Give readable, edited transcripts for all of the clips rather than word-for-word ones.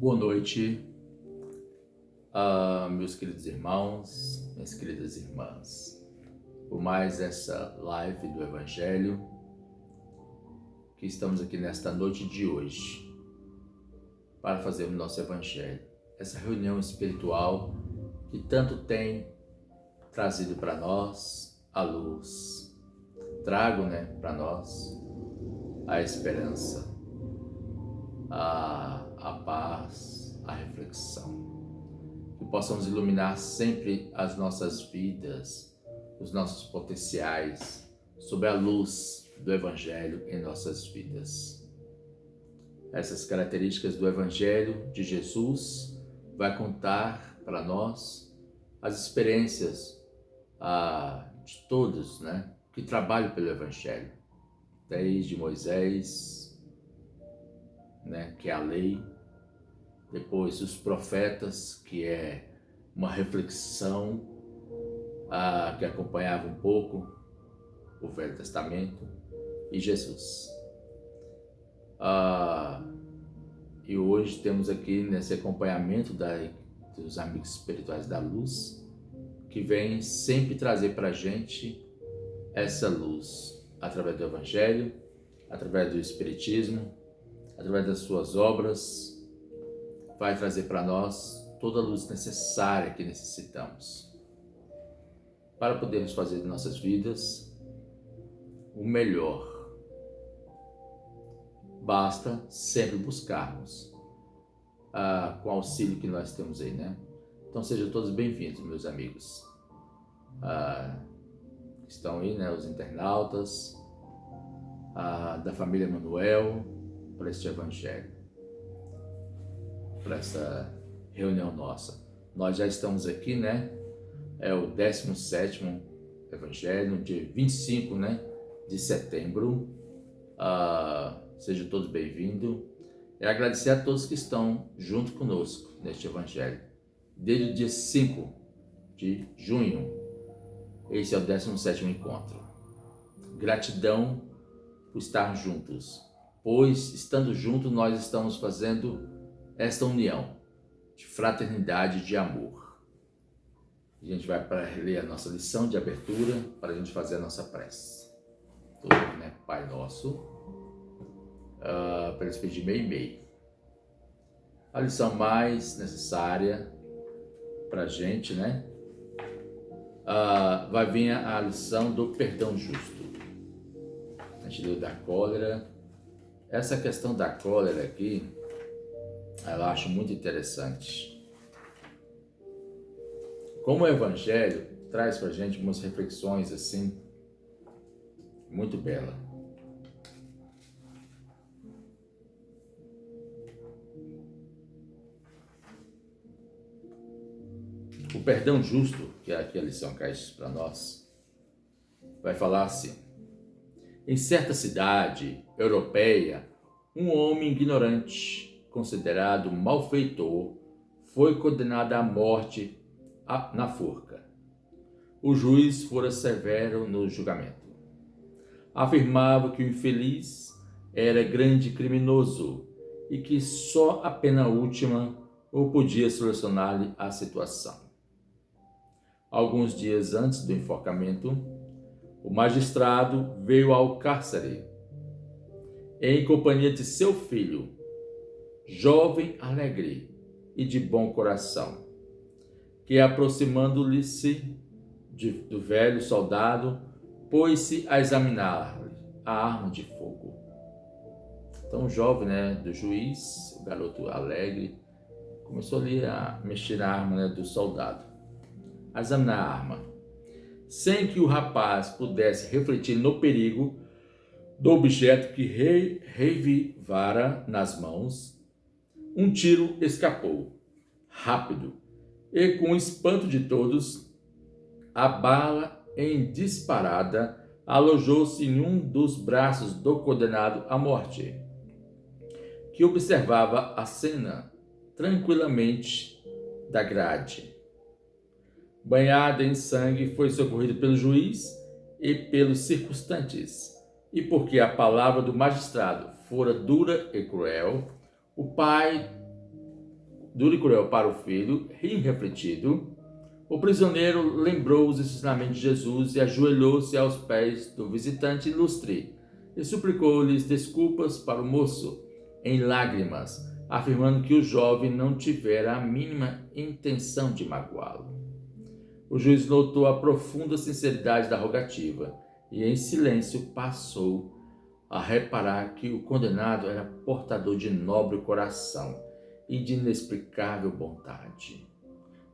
Boa noite, meus queridos irmãos, minhas queridas irmãs, por mais essa live do Evangelho que estamos aqui nesta noite de hoje para fazer o nosso Evangelho, essa reunião espiritual que tanto tem trazido para nós a luz, trago para nós a esperança, a paz, a reflexão. Que possamos iluminar sempre as nossas vidas, os nossos potenciais, sob a luz do Evangelho em nossas vidas. Essas características do Evangelho de Jesus vai contar para nós as experiências de todos, que trabalham pelo Evangelho, desde Moisés, que é a lei, depois os profetas, que é uma reflexão que acompanhava um pouco o Velho Testamento, e Jesus. E hoje temos aqui nesse acompanhamento dos amigos espirituais da luz, que vem sempre trazer para a gente essa luz, através do Evangelho, através do Espiritismo, através das suas obras, vai trazer para nós toda a luz necessária que necessitamos para podermos fazer de nossas vidas o melhor. Basta sempre buscarmos com o auxílio que nós temos aí, Então sejam todos bem-vindos, meus amigos. Estão aí, os internautas da família Manuel, para este Evangelho, para essa reunião nossa. Nós já estamos aqui, é o 17º Evangelho, no dia 25, de setembro. Sejam todos bem-vindos. E agradecer a todos que estão junto conosco neste Evangelho. Desde o dia 5 de junho, esse é o 17º encontro. Gratidão por estar juntos, pois estando juntos nós estamos fazendo esta união de fraternidade e de amor. A gente vai para ler a nossa lição de abertura para a gente fazer a nossa prece. Tudo, Pai Nosso, para esse pedir meio e meio. A lição mais necessária para a gente, vai vir a lição do perdão justo. A gente leu da cólera. Essa questão da cólera aqui, eu acho muito interessante. Como o Evangelho traz para a gente umas reflexões assim, muito belas. O perdão justo, que é aqui a lição que traz para nós, vai falar assim: em certa cidade europeia, um homem ignorante, considerado malfeitor, foi condenado à morte na forca. O juiz fora severo no julgamento. Afirmava que o infeliz era grande criminoso e que só a pena última o podia solucionar-lhe a situação. Alguns dias antes do enforcamento, o magistrado veio ao cárcere em companhia de seu filho, jovem, alegre e de bom coração, que, aproximando-se do velho soldado, pôs-se a examinar a arma de fogo. Então o jovem, do juiz, o garoto alegre, começou ali a mexer na arma do soldado, a examinar a arma. Sem que o rapaz pudesse refletir no perigo do objeto que revivara nas mãos, um tiro escapou, rápido, e com o espanto de todos, a bala em disparada alojou-se em um dos braços do condenado à morte, que observava a cena tranquilamente da grade. Banhado em sangue, foi socorrido pelo juiz e pelos circunstantes, e porque a palavra do magistrado fora dura e cruel, o pai duro e cruel para o filho, irrefletido, o prisioneiro lembrou os ensinamentos de Jesus e ajoelhou-se aos pés do visitante ilustre e suplicou-lhes desculpas para o moço, em lágrimas, afirmando que o jovem não tivera a mínima intenção de magoá-lo. O juiz notou a profunda sinceridade da rogativa e, em silêncio, passou a reparar que o condenado era portador de nobre coração e de inexplicável bondade.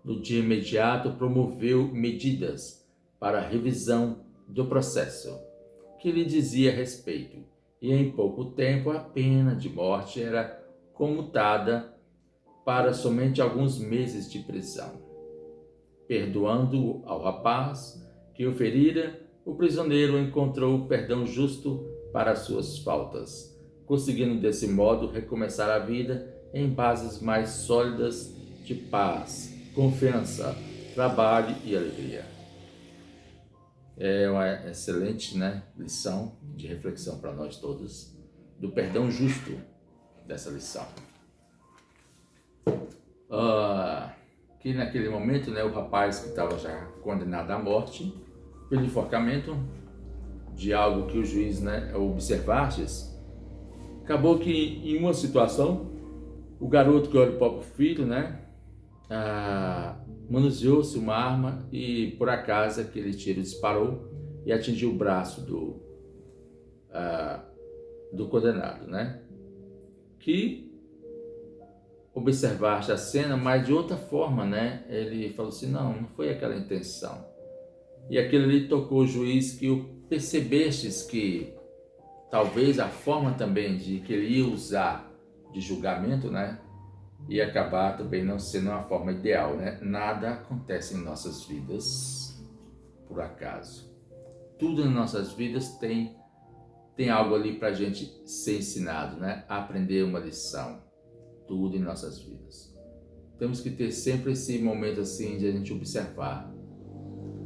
No dia imediato, promoveu medidas para a revisão do processo que lhe dizia respeito, e em pouco tempo a pena de morte era comutada para somente alguns meses de prisão. Perdoando ao rapaz que o ferira, o prisioneiro encontrou o perdão justo para suas faltas, conseguindo desse modo recomeçar a vida em bases mais sólidas de paz, confiança, trabalho e alegria. É uma excelente, lição de reflexão para nós todos do perdão justo dessa lição. Que naquele momento, o rapaz que estava já condenado à morte pelo enforcamento de algo que o juiz observasse, acabou que em uma situação o garoto, que era o próprio filho, manuseou-se uma arma e por acaso aquele tiro disparou e atingiu o braço do condenado, que observaste a cena, mas de outra forma, ele falou assim, não foi aquela intenção. E aquilo ali tocou o juiz, que percebestes que talvez a forma também de que ele ia usar de julgamento, ia acabar também não sendo uma forma ideal, Nada acontece em nossas vidas por acaso. Tudo em nossas vidas tem algo ali para a gente ser ensinado, Aprender uma lição. Tudo em nossas vidas. Temos que ter sempre esse momento assim de a gente observar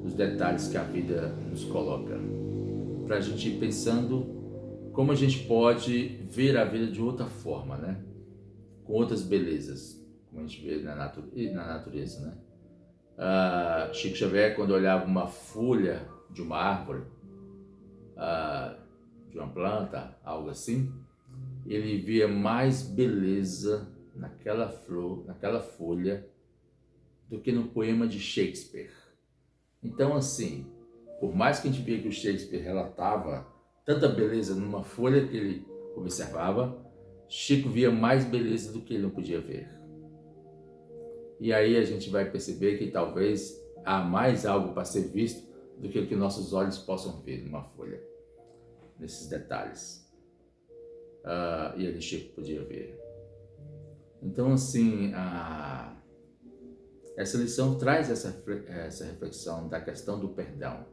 os detalhes que a vida nos coloca, para a gente ir pensando como a gente pode ver a vida de outra forma, com outras belezas, como a gente vê na natureza, Chico Xavier, quando olhava uma folha de uma árvore, de uma planta, algo assim, ele via mais beleza naquela flor, naquela folha, do que no poema de Shakespeare. Então, assim, por mais que a gente via que o Shakespeare relatava tanta beleza numa folha que ele observava, Chico via mais beleza do que ele não podia ver. E aí a gente vai perceber que talvez há mais algo para ser visto do que o que nossos olhos possam ver numa folha, nesses detalhes. E ali Chico podia ver. Então, assim, essa lição traz essa reflexão da questão do perdão.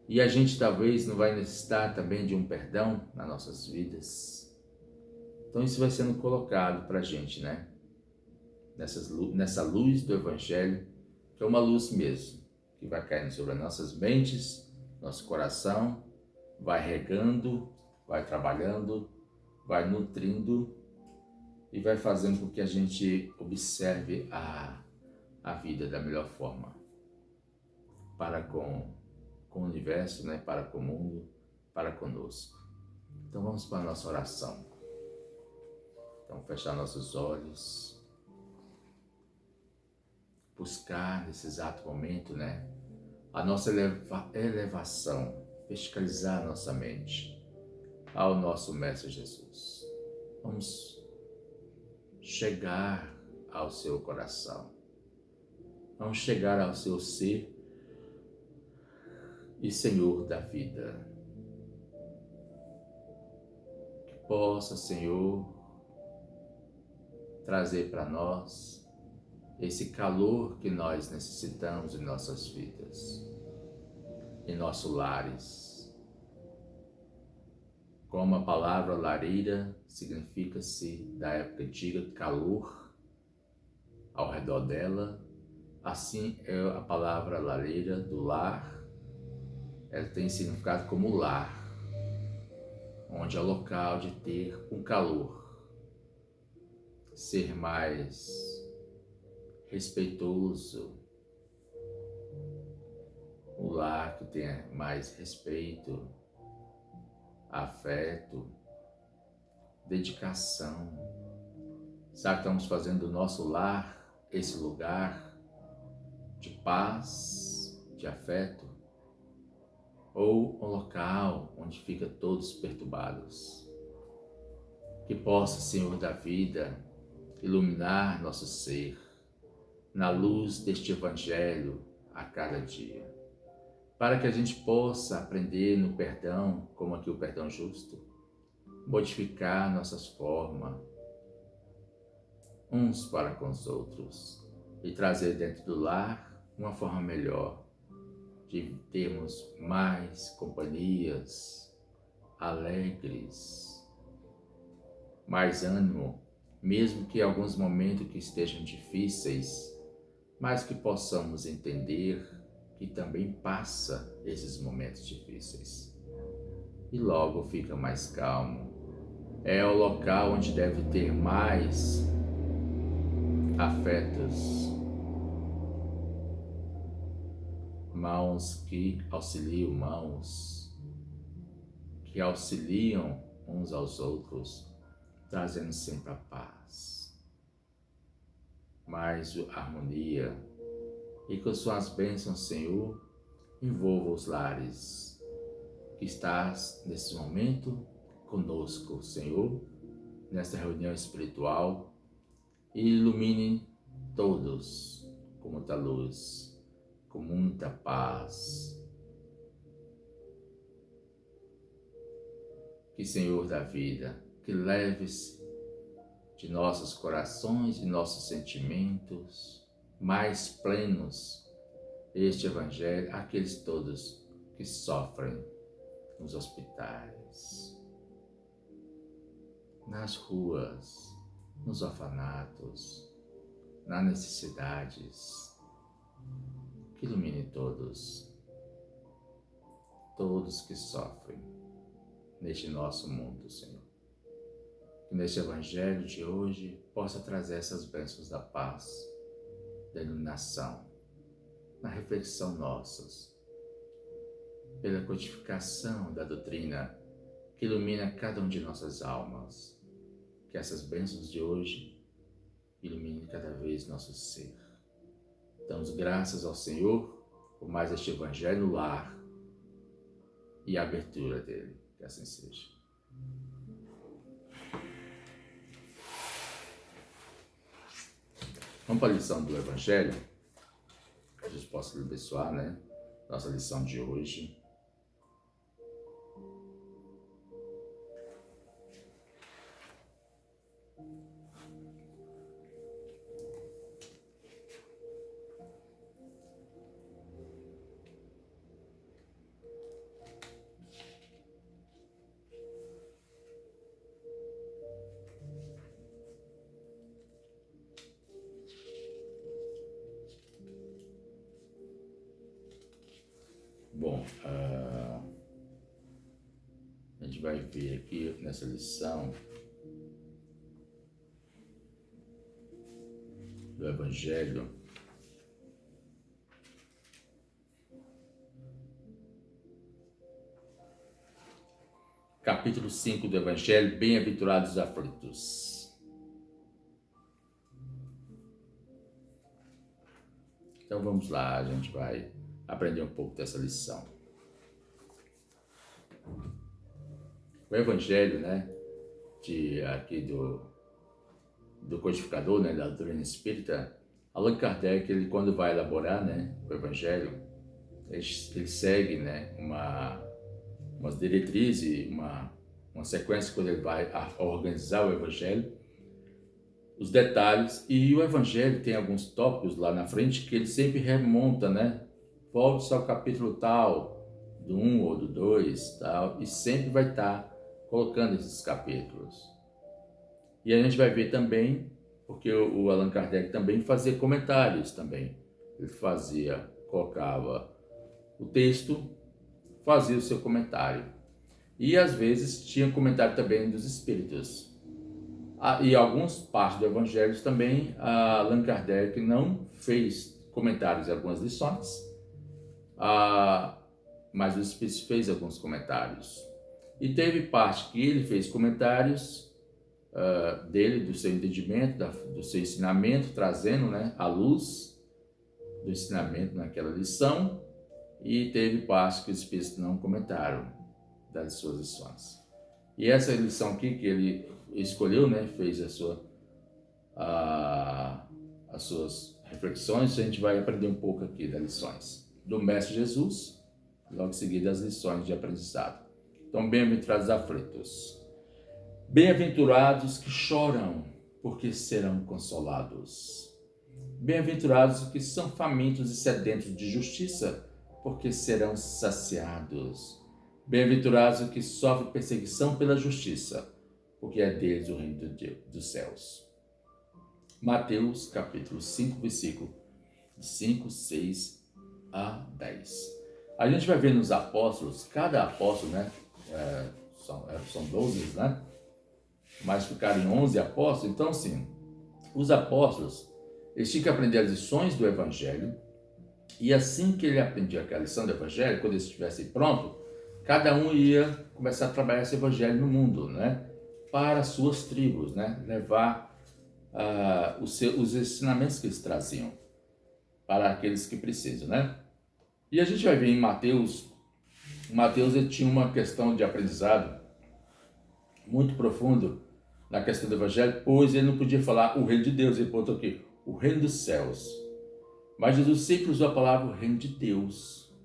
E a gente talvez não vai necessitar também de um perdão nas nossas vidas. Então isso vai sendo colocado para a gente, nessa luz do Evangelho, que é uma luz mesmo, que vai caindo sobre as nossas mentes, nosso coração, vai regando, vai trabalhando, vai nutrindo e vai fazendo com que a gente observe a vida da melhor forma, para com o universo, para com o mundo, para conosco. Então vamos para a nossa oração. Então fechar nossos olhos, buscar nesse exato momento, a nossa elevação, verticalizar a nossa mente ao nosso Mestre Jesus. Vamos chegar ao seu coração. Vamos chegar ao seu ser e Senhor da vida. Que possa, Senhor, trazer para nós esse calor que nós necessitamos em nossas vidas, em nossos lares. Como a palavra lareira significa-se da época antiga calor ao redor dela, assim é a palavra lareira do lar. Ela tem significado como lar, onde é o local de ter um calor. ser mais respeitoso, um lar que tenha mais respeito, afeto, dedicação. Sabe que estamos fazendo do nosso lar esse lugar de paz, de afeto, ou um local onde fica todos perturbados. Que possa, Senhor da vida, iluminar nosso ser na luz deste Evangelho a cada dia, para que a gente possa aprender no perdão, como aqui o perdão justo, modificar nossas formas uns para com os outros e trazer dentro do lar uma forma melhor de termos mais companhias alegres, mais ânimo, mesmo que em alguns momentos que estejam difíceis, mas que possamos entender que também passa esses momentos difíceis e logo fica mais calmo. É o local onde deve ter mais afetos, mãos que auxiliam mãos, que auxiliam uns aos outros, trazendo sempre a paz, mais harmonia, e com suas bênçãos, Senhor, envolva os lares que estás nesse momento conosco, Senhor, nesta reunião espiritual, e ilumine todos com muita luz, com muita paz. Que, Senhor da vida, que leves de nossos corações e nossos sentimentos mais plenos este Evangelho àqueles todos que sofrem nos hospitais, nas ruas, nos orfanatos, nas necessidades. Que ilumine todos que sofrem neste nosso mundo, Senhor. Que neste Evangelho de hoje possa trazer essas bênçãos da paz, da iluminação, na reflexão nossas, pela codificação da doutrina que ilumina cada um de nossas almas. Que essas bênçãos de hoje iluminem cada vez nosso ser. Damos graças ao Senhor por mais este Evangelho no lar e a abertura dele. Que assim seja. Vamos para a lição do Evangelho, que a gente possa abençoar, né? Nossa lição de hoje. Bom, a gente vai ver aqui nessa lição do Evangelho capítulo 5 do Evangelho, Bem-aventurados os aflitos. Então vamos lá, a gente vai aprender um pouco dessa lição. O Evangelho, né, aqui do codificador, né, da doutrina espírita, Allan Kardec, ele quando vai elaborar, né, o Evangelho, ele segue, né, umas diretrizes, uma sequência quando ele vai organizar o Evangelho, os detalhes, e o Evangelho tem alguns tópicos lá na frente que ele sempre remonta, né, volte-se ao capítulo tal, do 1 ou do 2, tal, e sempre vai estar colocando esses capítulos. E a gente vai ver também, porque o Allan Kardec também fazia comentários também. Ele colocava o texto, fazia o seu comentário. E às vezes tinha comentário também dos espíritos. E algumas partes do Evangelho também, Allan Kardec não fez comentários em algumas lições, mas o Espírito fez alguns comentários. E teve parte que ele fez comentários dele, do seu entendimento, do seu ensinamento, trazendo, né, a luz do ensinamento naquela lição, e teve parte que os Espíritos não comentaram das suas lições. E essa lição aqui que ele escolheu, né, fez as suas reflexões, a gente vai aprender um pouco aqui das lições do Mestre Jesus, logo em seguida as lições de aprendizado. Então, bem-aventurados aflitos, bem-aventurados que choram, porque serão consolados. Bem-aventurados os que são famintos e sedentos de justiça, porque serão saciados. Bem-aventurados os que sofrem perseguição pela justiça, porque é deles o reino dos céus. Mateus, capítulo 5, versículo 5, 6 a 10. A gente vai ver nos apóstolos, cada apóstolo, né, são 12, né, mas ficaram em 11 apóstolos. Então, sim, os apóstolos, eles tinham que aprender as lições do Evangelho, e assim que ele aprendia aquela lição do Evangelho, quando eles estivessem prontos, cada um ia começar a trabalhar esse Evangelho no mundo, né? Para as suas tribos, né? Levar os ensinamentos que eles traziam para aqueles que precisam, né? E a gente vai ver em Mateus, ele tinha uma questão de aprendizado muito profundo na questão do Evangelho, pois ele não podia falar o reino de Deus, ele botou aqui, o reino dos céus. Mas Jesus sempre usou a palavra o reino de Deus,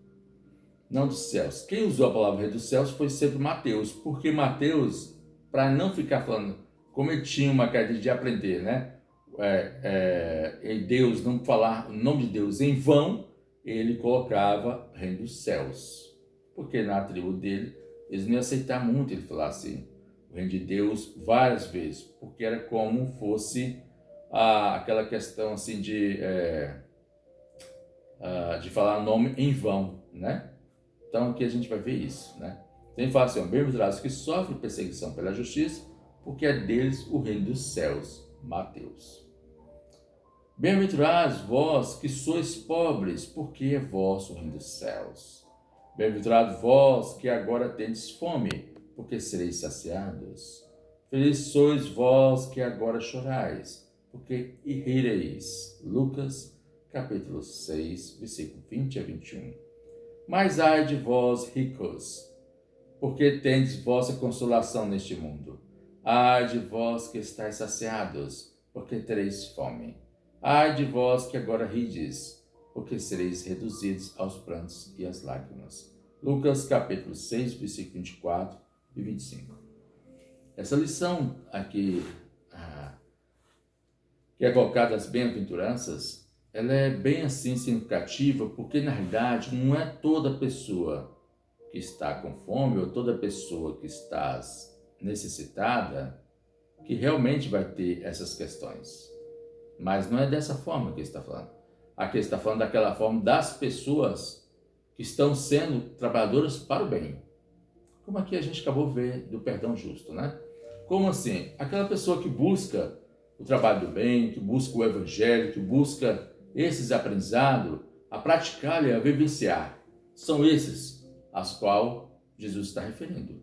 não dos céus. Quem usou a palavra reino dos céus foi sempre Mateus, porque Mateus, para não ficar falando, como ele tinha uma característica de aprender, né? Em Deus, não falar o nome de Deus em vão, ele colocava reino dos céus. Porque na tribo dele, eles não iam aceitar muito ele falar assim, o reino de Deus várias vezes, porque era como fosse aquela questão assim de falar nome em vão, né? Então aqui a gente vai ver isso, né? Então ele fala assim, bem-aventurados que sofrem perseguição pela justiça, porque é deles o reino dos céus. Mateus. Bem-aventurados vós que sois pobres, porque é vosso o reino dos céus. Bem-aventurados vós que agora tendes fome, porque sereis saciados. Felizes sois vós que agora chorais, porque rireis. Lucas, capítulo 6, versículo 20 a 21. Mas ai de vós, ricos, porque tendes vossa consolação neste mundo. Ai de vós que estáis saciados, porque tereis fome. Ai de vós que agora rides, porque sereis reduzidos aos prantos e às lágrimas. Lucas, capítulo 6, versículo 24 e 25. Essa lição aqui, que é colocada das bem-aventuranças, ela é bem assim significativa, porque na realidade não é toda pessoa que está com fome ou toda pessoa que está necessitada que realmente vai ter essas questões. Mas não é dessa forma que ele está falando. Aqui ele está falando daquela forma das pessoas que estão sendo trabalhadoras para o bem. Como aqui a gente acabou de ver do perdão justo, né? Como assim? Aquela pessoa que busca o trabalho do bem, que busca o evangelho, que busca esses aprendizados, a praticar e a vivenciar. São esses aos quais Jesus está referindo.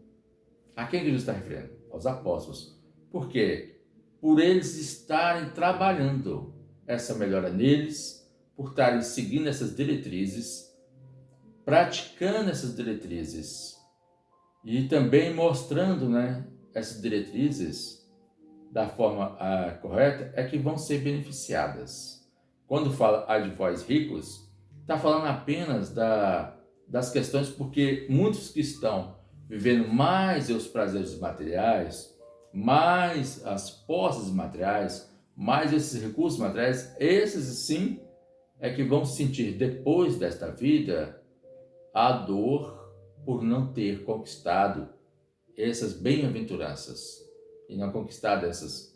A quem Jesus está referindo? Aos apóstolos. Por quê? Por eles estarem trabalhando essa melhora neles, por estarem seguindo essas diretrizes, praticando essas diretrizes e também mostrando, né, essas diretrizes da forma correta, é que vão ser beneficiadas. Quando fala ai de vós ricos, está falando apenas das questões, porque muitos que estão vivendo mais os prazeres materiais, mais as posses materiais, mais esses recursos materiais, esses sim é que vão sentir depois desta vida a dor por não ter conquistado essas bem-aventuranças e não conquistado essas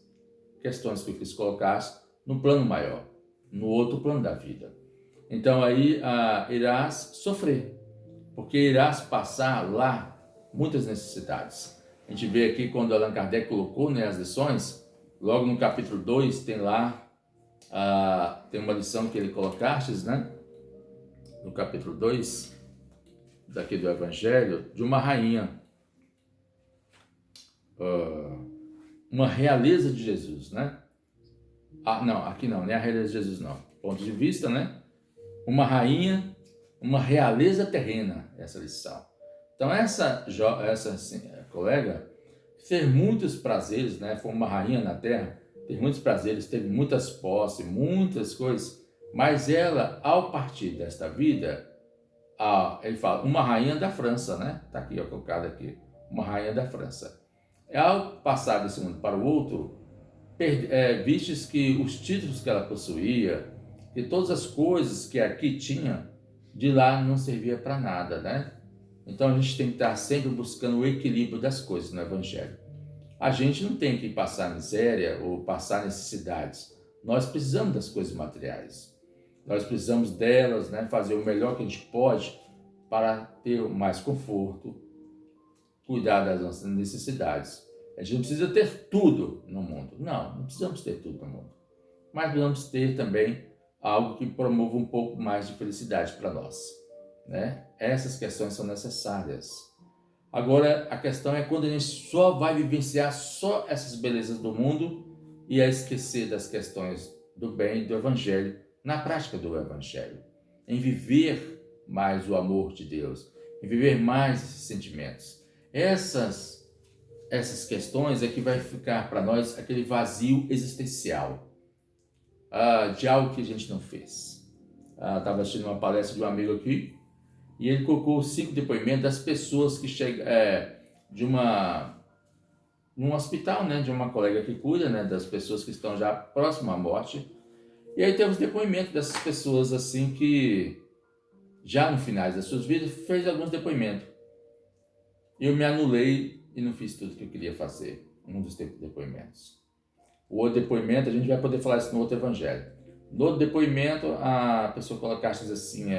questões que eu quis colocar no plano maior, no outro plano da vida. Então aí irás sofrer, porque irás passar lá muitas necessidades. A gente vê aqui quando Allan Kardec colocou, né, as lições, Logo no capítulo 2 tem lá, tem uma lição que ele colocaste, né? No capítulo 2, daqui do Evangelho, de uma rainha, uma realeza de Jesus, né? Não, aqui não é a realeza de Jesus, não. Ponto de vista, né? Uma rainha, uma realeza terrena, essa lição. Então, essa assim, colega teve muitos prazeres, né? Foi uma rainha na terra, teve muitos prazeres, teve muitas posses, muitas coisas, mas ela, ao partir desta vida, ele fala, uma rainha da França, né? Está aqui, ó, colocado aqui, uma rainha da França. Ao passar desse mundo para o outro, vistes que os títulos que ela possuía, e todas as coisas que aqui tinha, de lá não servia para nada, né? Então a gente tem que estar sempre buscando o equilíbrio das coisas no Evangelho. A gente não tem que passar miséria ou passar necessidades. Nós precisamos das coisas materiais. Nós precisamos delas, né? Fazer o melhor que a gente pode para ter mais conforto, cuidar das nossas necessidades. A gente não precisa ter tudo no mundo. Não precisamos ter tudo no mundo. Mas precisamos ter também algo que promova um pouco mais de felicidade para nós, né? Essas questões são necessárias. Agora, a questão é quando a gente só vai vivenciar só essas belezas do mundo e a esquecer das questões do bem e do Evangelho, na prática do Evangelho, em viver mais o amor de Deus, em viver mais esses sentimentos. Essas questões é que vai ficar para nós aquele vazio existencial, de algo que a gente não fez. Estava assistindo uma palestra de um amigo aqui e ele colocou 5 depoimentos das pessoas que chegam num hospital, né, de uma colega que cuida, né, das pessoas que estão já próximas à morte. E aí temos depoimentos dessas pessoas assim que já no final das suas vidas fez alguns depoimentos. Eu me anulei e não fiz tudo que eu queria fazer. Um dos depoimentos. O outro depoimento, a gente vai poder falar isso no outro evangelho. No outro depoimento, a pessoa colocaste assim,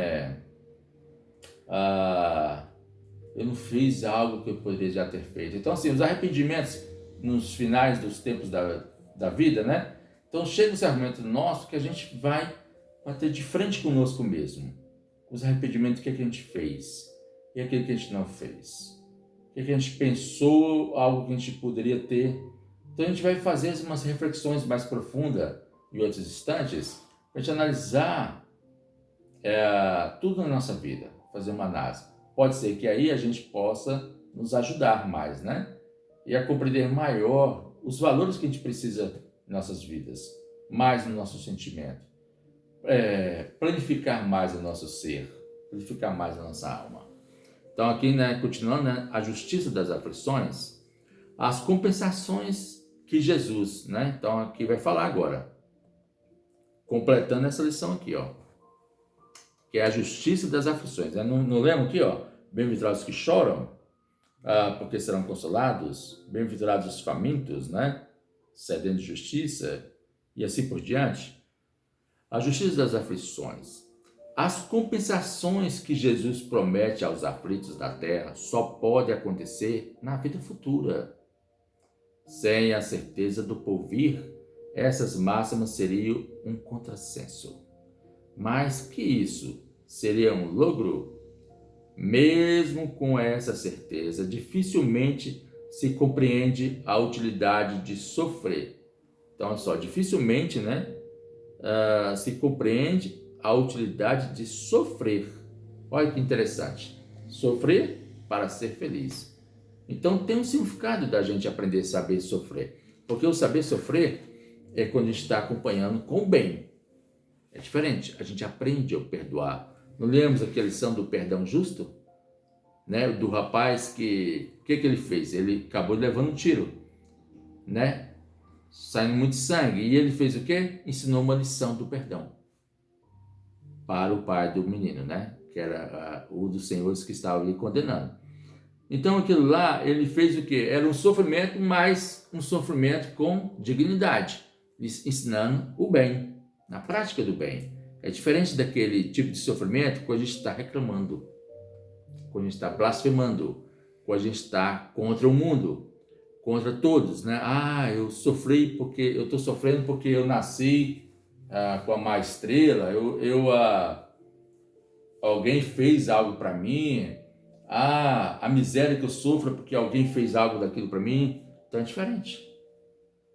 eu não fiz algo que eu poderia já ter feito. Então, assim, os arrependimentos nos finais dos tempos da vida, né? Então, chega esse argumento nosso que a gente vai bater de frente conosco mesmo. Os arrependimentos, o que a gente fez e aquilo que a gente não fez. O que a gente pensou, algo que a gente poderia ter. Então, a gente vai fazer umas reflexões mais profundas em outros instantes, para a gente analisar tudo na nossa vida, fazer uma análise. Pode ser que aí a gente possa nos ajudar mais, né? E a compreender maior os valores que a gente precisa em nossas vidas, mais no nosso sentimento. Planificar mais o nosso ser, planificar mais a nossa alma. Então aqui, né, continuando, né, a justiça das aflições, as compensações que Jesus, né? Então aqui vai falar agora, completando essa lição aqui, ó, que é a justiça das aflições. Não lembra aqui, ó? Bem-aventurados que choram, porque serão consolados. Bem-aventurados os famintos, né? Sedendo de justiça, e assim por diante. A justiça das aflições. As compensações que Jesus promete aos aflitos da terra só podem acontecer na vida futura. Sem a certeza do porvir, essas máximas seriam um contrassenso. Mais que isso, seria um logro. Mesmo com essa certeza, dificilmente se compreende a utilidade de sofrer. Então, olha só, dificilmente, né, se compreende a utilidade de sofrer. Olha que interessante. Sofrer para ser feliz. Então, tem um significado da gente aprender a saber sofrer. Porque o saber sofrer é quando a gente está acompanhando com o bem. É diferente, a gente aprende a perdoar. Não lemos aquela lição do perdão justo? Né? Do rapaz que... O que ele fez? Ele acabou levando um tiro, né? Saindo muito sangue. E ele fez o quê? Ensinou uma lição do perdão para o pai do menino, né? Que era o dos senhores que estava ali condenando. Então aquilo lá, ele fez o quê? Era um sofrimento, mas um sofrimento com dignidade, ensinando o bem, na prática do bem. É diferente daquele tipo de sofrimento quando a gente está reclamando, quando a gente está blasfemando, quando a gente está contra o mundo, contra todos, né? Eu sofri porque eu estou sofrendo porque eu nasci com a má estrela, alguém fez algo para mim, a miséria que eu sofro é porque alguém fez algo daquilo para mim. Então é diferente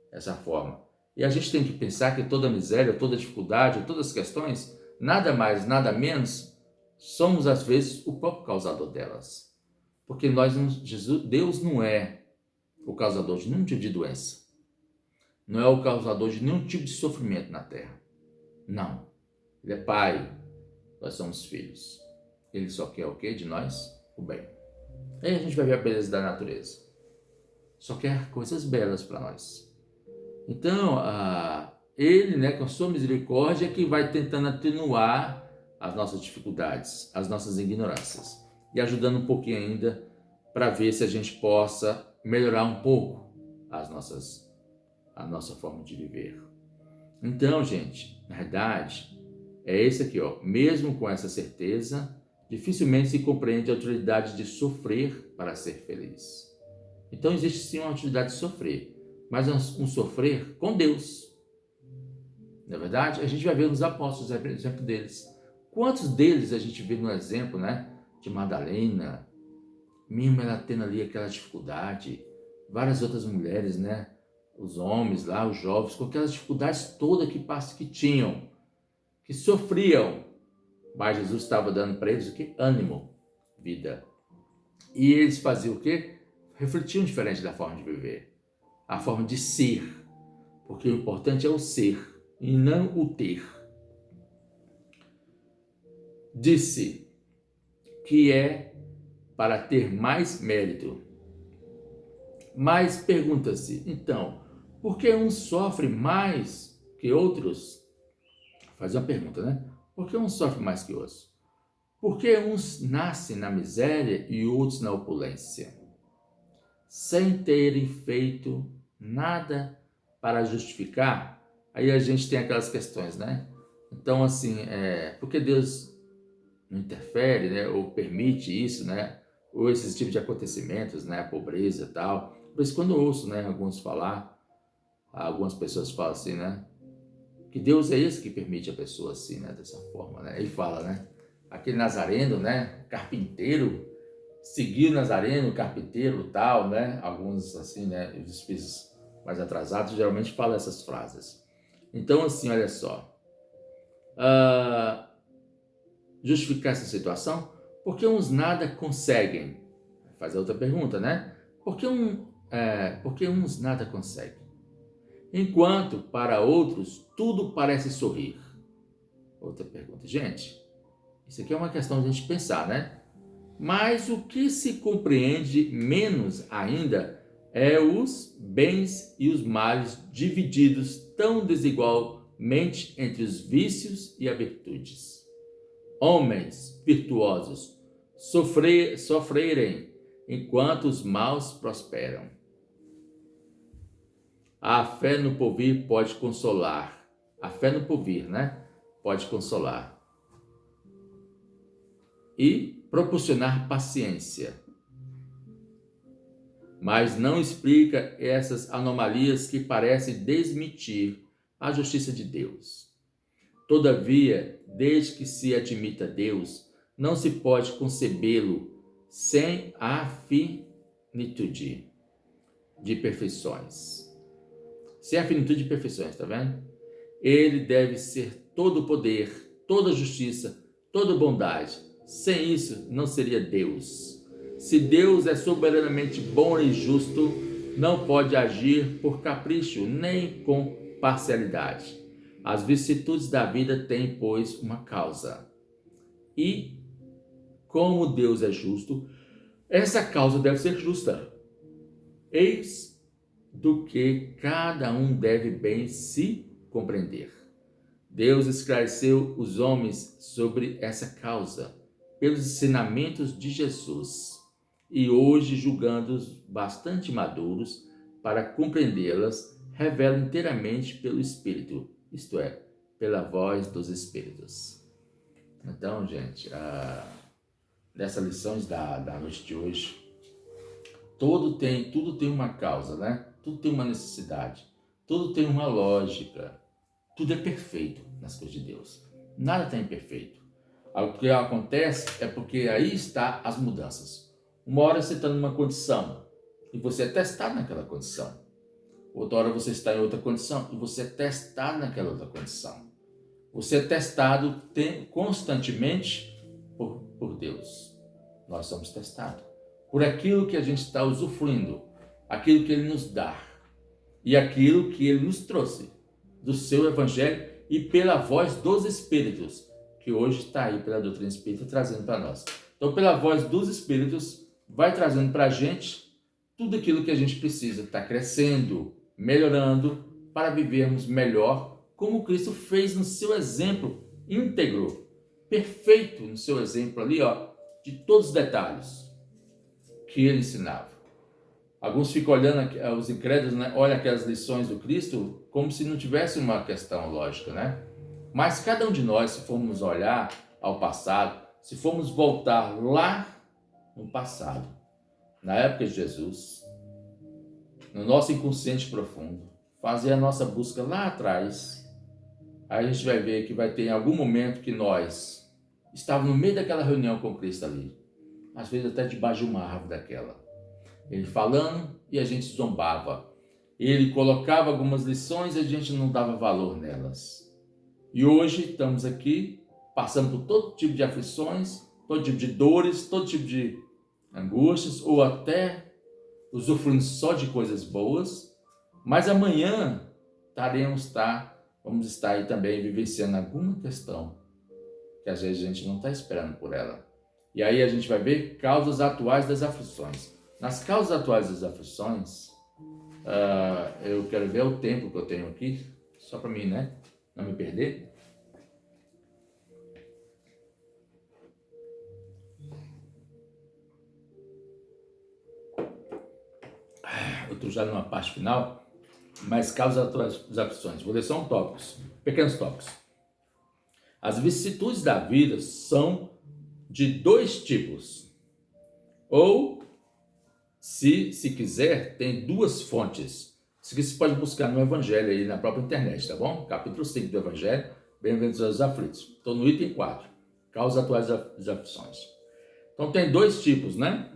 essa forma. E a gente tem que pensar que toda miséria, toda dificuldade, todas as questões, nada mais, nada menos, somos às vezes o próprio causador delas. Porque Deus não é o causador de nenhum tipo de doença. Não é o causador de nenhum tipo de sofrimento na terra. Não. Ele é Pai, nós somos filhos. Ele só quer o quê de nós? O bem. Aí a gente vai ver a beleza da natureza. Só quer coisas belas para nós. Então, Ele, né, com a sua misericórdia, é que vai tentando atenuar as nossas dificuldades, as nossas ignorâncias. E ajudando um pouquinho ainda para ver se a gente possa melhorar um pouco a nossa forma de viver. Então, gente, na verdade, é esse aqui, ó. Mesmo com essa certeza, dificilmente se compreende a utilidade de sofrer para ser feliz. Então, existe sim uma utilidade de sofrer, mas um sofrer com Deus. Na verdade, a gente vai ver nos apóstolos, o exemplo deles. Quantos deles a gente vê no exemplo, né, de Madalena, mesmo ela tendo ali aquela dificuldade, várias outras mulheres, né, os homens lá, os jovens, com aquelas dificuldades todas que tinham, que sofriam, mas Jesus estava dando para eles o que? Ânimo, vida. E eles faziam o quê? Refletiam diferente da forma de viver, a forma de ser, porque o importante é o ser e não o ter. Disse que é para ter mais mérito. Mas pergunta-se, então, por que uns sofrem mais que outros? Faz uma pergunta, né? Por que uns sofrem mais que outros? Por que uns nascem na miséria e outros na opulência, sem terem feito nada para justificar? Aí a gente tem aquelas questões, né? Então, assim, por que Deus não interfere, né? Ou permite isso, né? Ou esses tipos de acontecimentos, né? A pobreza e tal. Por isso, quando eu ouço, né, algumas pessoas falam assim, né? Que Deus é esse que permite a pessoa assim, né? Dessa forma, né? Ele fala, né? Aquele Nazareno, né? Carpinteiro, seguiu Nazareno, carpinteiro, tal, né? Alguns assim, né? Os espíritos mais atrasados geralmente falam essas frases. Então, assim, olha só. Justificar essa situação? Porque uns nada conseguem. Faz a outra pergunta, né? Porque uns nada conseguem, enquanto para outros tudo parece sorrir. Outra pergunta. Gente, isso aqui é uma questão de a gente pensar, né? Mas o que se compreende menos ainda é os bens e os males divididos tão desigualmente entre os vícios e as virtudes. Homens virtuosos sofrerem enquanto os maus prosperam. A fé no porvir pode consolar. A fé no porvir, né? Pode consolar. E proporcionar paciência. Mas não explica essas anomalias que parecem desmentir a justiça de Deus. Todavia, desde que se admita Deus, não se pode concebê-lo sem a finitude de perfeições. Sem a finitude de perfeições, tá vendo? Ele deve ser todo poder, toda justiça, toda bondade. Sem isso, não seria Deus. Se Deus é soberanamente bom e justo, não pode agir por capricho, nem com parcialidade. As vicissitudes da vida têm, pois, uma causa. E, como Deus é justo, essa causa deve ser justa. Eis do que cada um deve bem se compreender. Deus esclareceu os homens sobre essa causa pelos ensinamentos de Jesus e hoje, julgando-os bastante maduros para compreendê-las, revela inteiramente pelo Espírito, isto é, pela voz dos Espíritos. Então, gente, nessa lição da noite de hoje, tudo tem uma causa, né? Tudo tem uma necessidade, tudo tem uma lógica, tudo é perfeito nas coisas de Deus. Nada está imperfeito. O que acontece é porque aí está as mudanças. Uma hora você está numa condição e você é testado naquela condição. Outra hora você está em outra condição e você é testado naquela outra condição. Você é testado constantemente por Deus. Nós somos testados por aquilo que a gente está usufruindo, aquilo que Ele nos dá e aquilo que Ele nos trouxe do seu Evangelho e pela voz dos Espíritos, que hoje está aí pela doutrina espírita trazendo para nós. Então, pela voz dos Espíritos, vai trazendo para a gente tudo aquilo que a gente precisa, está crescendo, melhorando, para vivermos melhor, como Cristo fez no seu exemplo íntegro, perfeito no seu exemplo ali, ó, de todos os detalhes que ele ensinava. Alguns ficam olhando, os incrédulos, né, olham aquelas lições do Cristo como se não tivesse uma questão lógica, né? Mas cada um de nós, se formos olhar ao passado, se formos voltar lá no passado, na época de Jesus, no nosso inconsciente profundo, fazer a nossa busca lá atrás, aí a gente vai ver que vai ter em algum momento que nós estávamos no meio daquela reunião com Cristo ali, às vezes até debaixo de uma árvore daquela, ele falando e a gente zombava, ele colocava algumas lições e a gente não dava valor nelas. E hoje estamos aqui, passando por todo tipo de aflições, todo tipo de dores, todo tipo de angústias, ou até usufruindo só de coisas boas, mas amanhã vamos estar aí também vivenciando alguma questão que às vezes a gente não está esperando por ela. E aí a gente vai ver causas atuais das aflições. Nas causas atuais das aflições, eu quero ver o tempo que eu tenho aqui, só para mim, né, não me perder. Eu estou já numa parte final, mas causas atuais das aflições. Vou ler só tópicos, pequenos tópicos. As vicissitudes da vida são de dois tipos. Ou, se quiser, tem duas fontes. Isso aqui você pode buscar no Evangelho aí na própria internet, tá bom? Capítulo 5 do Evangelho, Bem-aventurados os aflitos. Estou no item 4, causas atuais das aflições. Então tem dois tipos, né?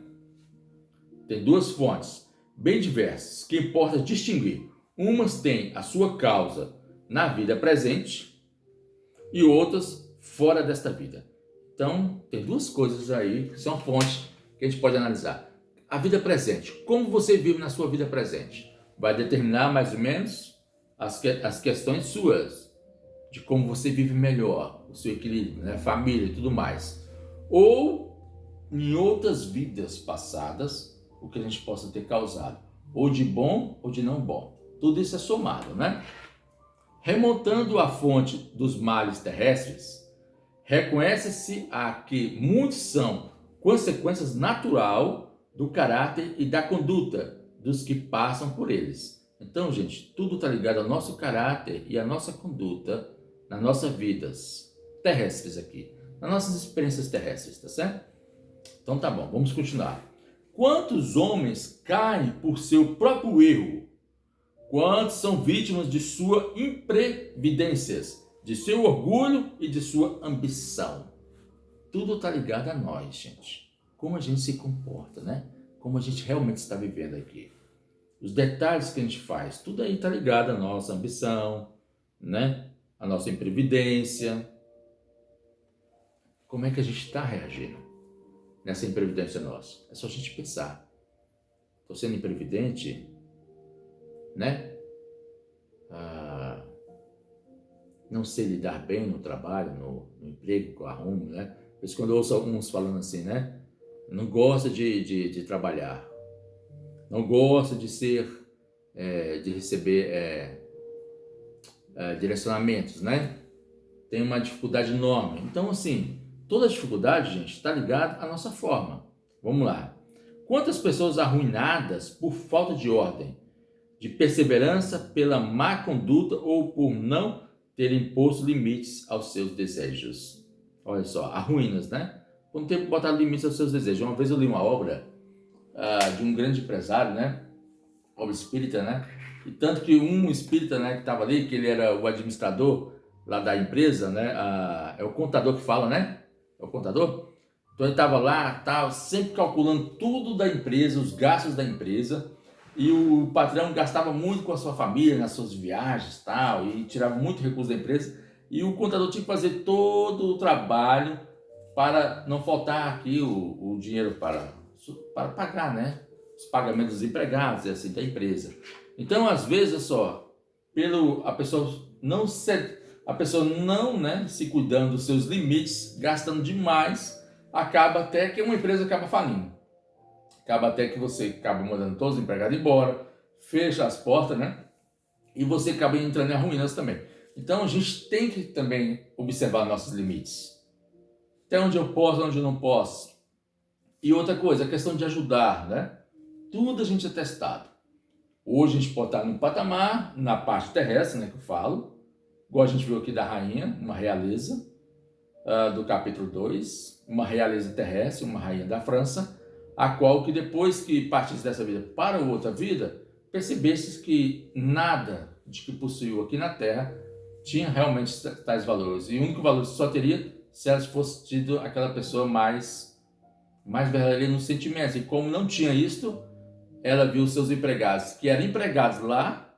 Tem duas fontes, bem diversas, que importa distinguir. Umas têm a sua causa na vida presente e outras fora desta vida. Então, tem duas coisas aí que são fontes que a gente pode analisar. A vida presente, como você vive na sua vida presente, vai determinar mais ou menos as questões suas, de como você vive melhor, o seu equilíbrio, né? Família e tudo mais. Ou em outras vidas passadas, o que a gente possa ter causado, ou de bom ou de não bom. Tudo isso é somado, né? Remontando a fonte dos males terrestres, reconhece-se a que muitos são consequências natural do caráter e da conduta dos que passam por eles. Então, gente, tudo está ligado ao nosso caráter e à nossa conduta nas nossas vidas terrestres aqui, nas nossas experiências terrestres, tá certo? Então tá bom, vamos continuar. Quantos homens caem por seu próprio erro? Quantos são vítimas de suas imprevidências, de seu orgulho e de sua ambição? Tudo está ligado a nós, gente. Como a gente se comporta, né? Como a gente realmente está vivendo aqui. Os detalhes que a gente faz, tudo aí está ligado à nossa ambição, né? À nossa imprevidência. Como é que a gente está reagindo nessa imprevidência nossa? É só a gente pensar. Estou sendo imprevidente, né? Não sei lidar bem no trabalho, no emprego que eu arrumo, né? Por isso quando eu ouço alguns falando assim, né? Não gosta de trabalhar, não gosta de receber direcionamentos, né? Tem uma dificuldade enorme. Então, assim, toda dificuldade, gente, está ligada à nossa forma. Vamos lá. Quantas pessoas arruinadas por falta de ordem, de perseverança, pela má conduta ou por não ter imposto limites aos seus desejos? Olha só, arruínas, né? Quando tem que botar limites aos seus desejos. Uma vez eu li uma obra de um grande empresário, né? Ou espírita, né? E tanto que um espírita, né, que estava ali, que ele era o administrador lá da empresa, né? É o contador que fala, né? É o contador? Então ele estava lá, tal, sempre calculando tudo da empresa, os gastos da empresa. E o patrão gastava muito com a sua família, nas suas viagens, tal, e tirava muito recurso da empresa. E o contador tinha que fazer todo o trabalho para não faltar aqui o dinheiro para pagar, né? Os pagamentos dos empregados, assim, da empresa. Então, às vezes, é só, a pessoa não, né, se cuidando dos seus limites, gastando demais, acaba até que uma empresa acaba falindo. Acaba até que você acaba mandando todos os empregados embora, fecha as portas, né? E você acaba entrando em ruínas também. Então, a gente tem que também observar nossos limites. Até onde eu posso, onde eu não posso. E outra coisa, a questão de ajudar, né? Tudo a gente é testado. Hoje a gente pode estar num patamar, na parte terrestre, né, que eu falo, igual a gente viu aqui da rainha, uma realeza, do capítulo 2, uma realeza terrestre, uma rainha da França, a qual que depois que partisse dessa vida para outra vida, percebesse que nada de que possuiu aqui na Terra tinha realmente tais valores. E o único valor só teria se ela fosse tido aquela pessoa mais verdadeira nos sentimentos. E como não tinha isto, ela viu seus empregados, que eram empregados lá,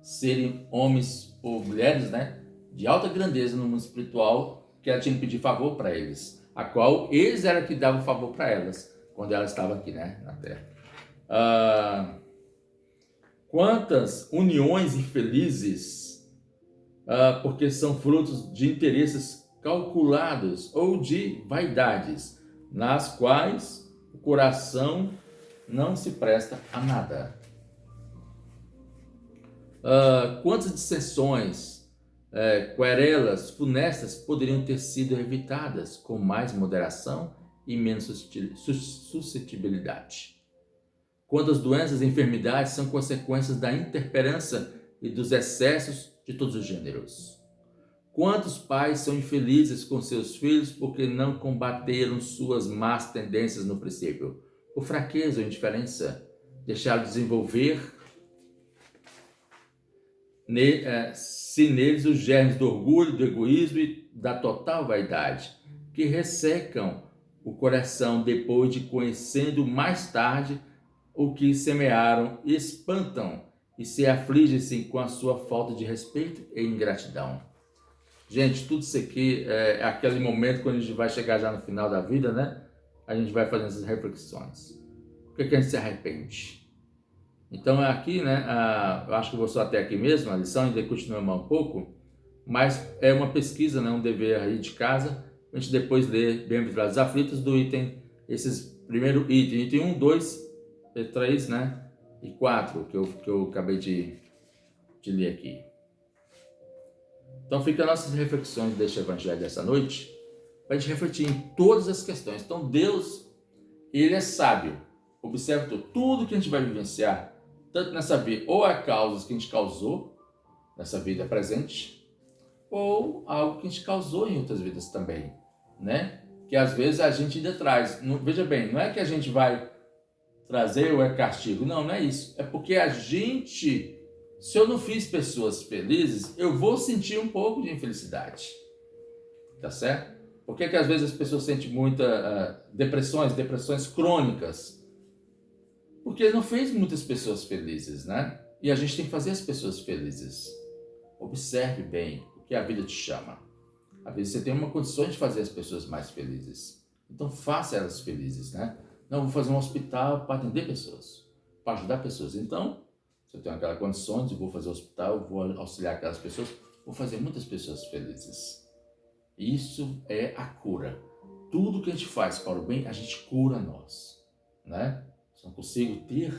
serem homens ou mulheres, né, de alta grandeza no mundo espiritual, que ela tinha que pedir favor para eles, a qual eles eram que davam favor para elas, quando ela estava aqui, né, na Terra. Quantas uniões infelizes, porque são frutos de interesses calculados ou de vaidades, nas quais o coração não se presta a nada. Quantas dissensões, querelas funestas poderiam ter sido evitadas com mais moderação e menos suscetibilidade? Quantas doenças e enfermidades são consequências da intemperança e dos excessos de todos os gêneros? Quantos pais são infelizes com seus filhos porque não combateram suas más tendências no princípio? Por fraqueza ou indiferença, deixaram desenvolver se neles os germes do orgulho, do egoísmo e da total vaidade, que ressecam o coração depois de conhecendo mais tarde o que semearam, espantam e se afligem com a sua falta de respeito e ingratidão. Gente, tudo isso aqui é aquele momento quando a gente vai chegar já no final da vida, né? A gente vai fazendo essas reflexões. Por que a gente se arrepende? Então aqui, né, eu acho que eu vou só até aqui mesmo, a lição ainda continua um pouco, mas é uma pesquisa, né, um dever aí de casa, a gente depois ler Bem-aventurados aflitos do item, esses primeiro item 1, 2, 3, né, e 4, que eu acabei de ler aqui. Então fica nossas reflexões deste evangelho dessa noite, para a gente refletir em todas as questões. Então Deus, Ele é sábio, observa tudo que a gente vai vivenciar, tanto nessa vida, ou há causas que a gente causou nessa vida presente, ou algo que a gente causou em outras vidas também, né? Que às vezes a gente ainda traz. Veja bem, não é que a gente vai trazer ou é castigo, não é isso. É porque a gente, se eu não fiz pessoas felizes, eu vou sentir um pouco de infelicidade, tá certo? Por que às vezes as pessoas sentem muita depressões crônicas? Porque não fez muitas pessoas felizes, né? E a gente tem que fazer as pessoas felizes. Observe bem o que a vida te chama. Às vezes você tem uma condição de fazer as pessoas mais felizes. Então faça elas felizes, né? Não, vou fazer um hospital para atender pessoas, para ajudar pessoas. Então, se eu tenho aquelas condições, eu vou fazer um hospital, vou auxiliar aquelas pessoas, vou fazer muitas pessoas felizes. Isso é a cura. Tudo que a gente faz para o bem, a gente cura nós, né? Se eu não consigo ter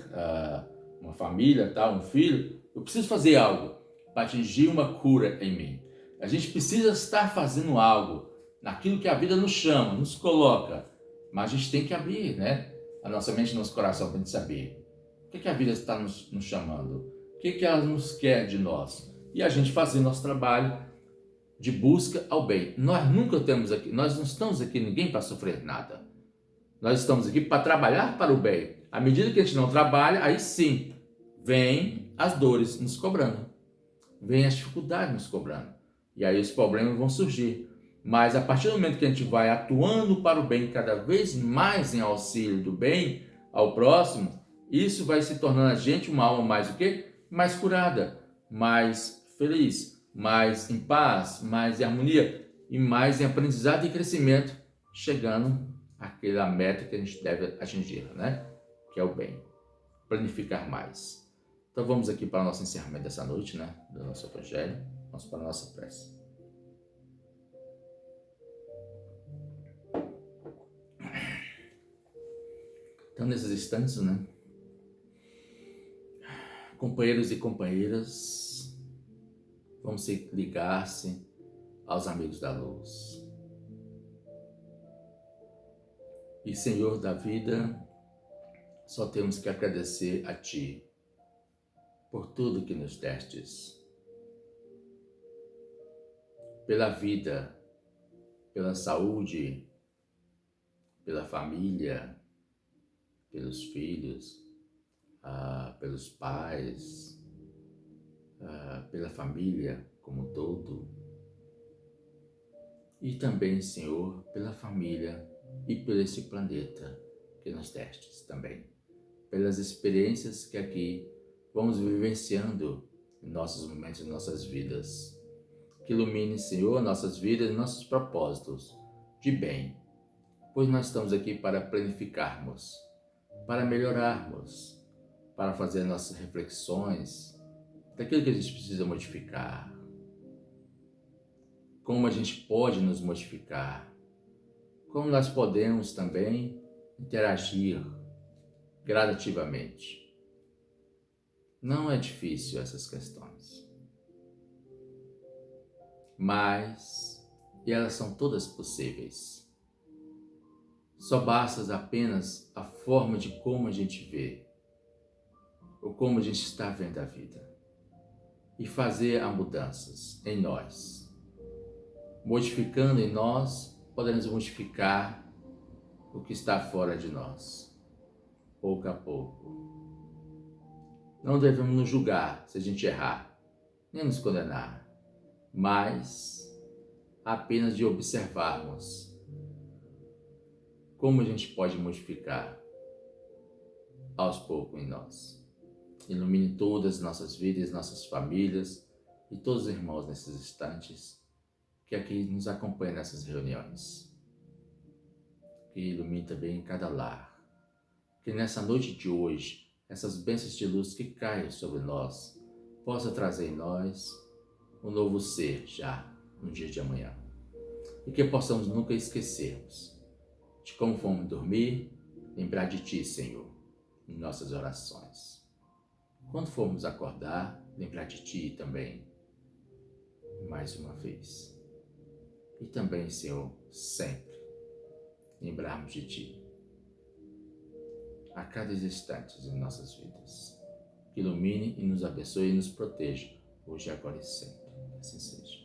uma família, um filho, eu preciso fazer algo para atingir uma cura em mim. A gente precisa estar fazendo algo naquilo que a vida nos chama, nos coloca, mas a gente tem que abrir, né, a nossa mente e nosso coração para a gente saber o que a vida está nos chamando, o que ela nos quer de nós, e a gente fazer nosso trabalho de busca ao bem. Nós não estamos aqui ninguém para sofrer nada. Nós estamos aqui para trabalhar para o bem. À medida que a gente não trabalha, aí sim, vem as dores nos cobrando, vem as dificuldades nos cobrando. E aí os problemas vão surgir. Mas a partir do momento que a gente vai atuando para o bem cada vez mais em auxílio do bem ao próximo, isso vai se tornando a gente uma alma mais o quê? Mais curada, mais feliz, mais em paz, mais em harmonia e mais em aprendizado e crescimento, chegando àquela meta que a gente deve atingir, né? Que é o bem. Planificar mais. Então vamos aqui para o nosso encerramento dessa noite, né? Do nosso Evangelho. Vamos para a nossa prece. Então, nesses instantes, né? Companheiros e companheiras, vamos ligar-se aos amigos da luz. E, Senhor da vida, só temos que agradecer a Ti por tudo que nos destes, pela vida, pela saúde, pela família, pelos filhos, pelos pais, pela família como um todo. E também, Senhor, pela família e por esse planeta que nos destes também. Pelas experiências que aqui vamos vivenciando em nossos momentos, em nossas vidas. Que ilumine, Senhor, nossas vidas e nossos propósitos de bem, pois nós estamos aqui para planificarmos, para melhorarmos, para fazer nossas reflexões daquilo que a gente precisa modificar, como a gente pode nos modificar, como nós podemos também interagir gradativamente. Não é difícil essas questões, mas elas são todas possíveis. Só basta apenas a forma de como a gente vê, ou como a gente está vendo a vida, e fazer as mudanças em nós. Modificando em nós, podemos modificar o que está fora de nós, pouco a pouco. Não devemos nos julgar se a gente errar, nem nos condenar, mas apenas de observarmos como a gente pode modificar aos poucos em nós. Ilumine todas as nossas vidas, nossas famílias e todos os irmãos nesses instantes que aqui nos acompanham nessas reuniões. Que ilumine também cada lar. Que nessa noite de hoje, essas bênçãos de luz que caem sobre nós, possa trazer em nós um novo ser já no dia de amanhã. E que possamos nunca esquecermos de como fomos dormir, lembrar de Ti, Senhor, em nossas orações. Quando formos acordar, lembrar de Ti também, mais uma vez. E também, Senhor, sempre lembrarmos de Ti, a cada instante em nossas vidas. Que ilumine e nos abençoe e nos proteja, hoje, agora e sempre. Que assim seja.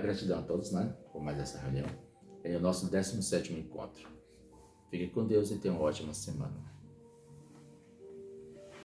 Gratidão a todos, né, por mais essa reunião. É o nosso 17º encontro. Fique com Deus e tenha uma ótima semana.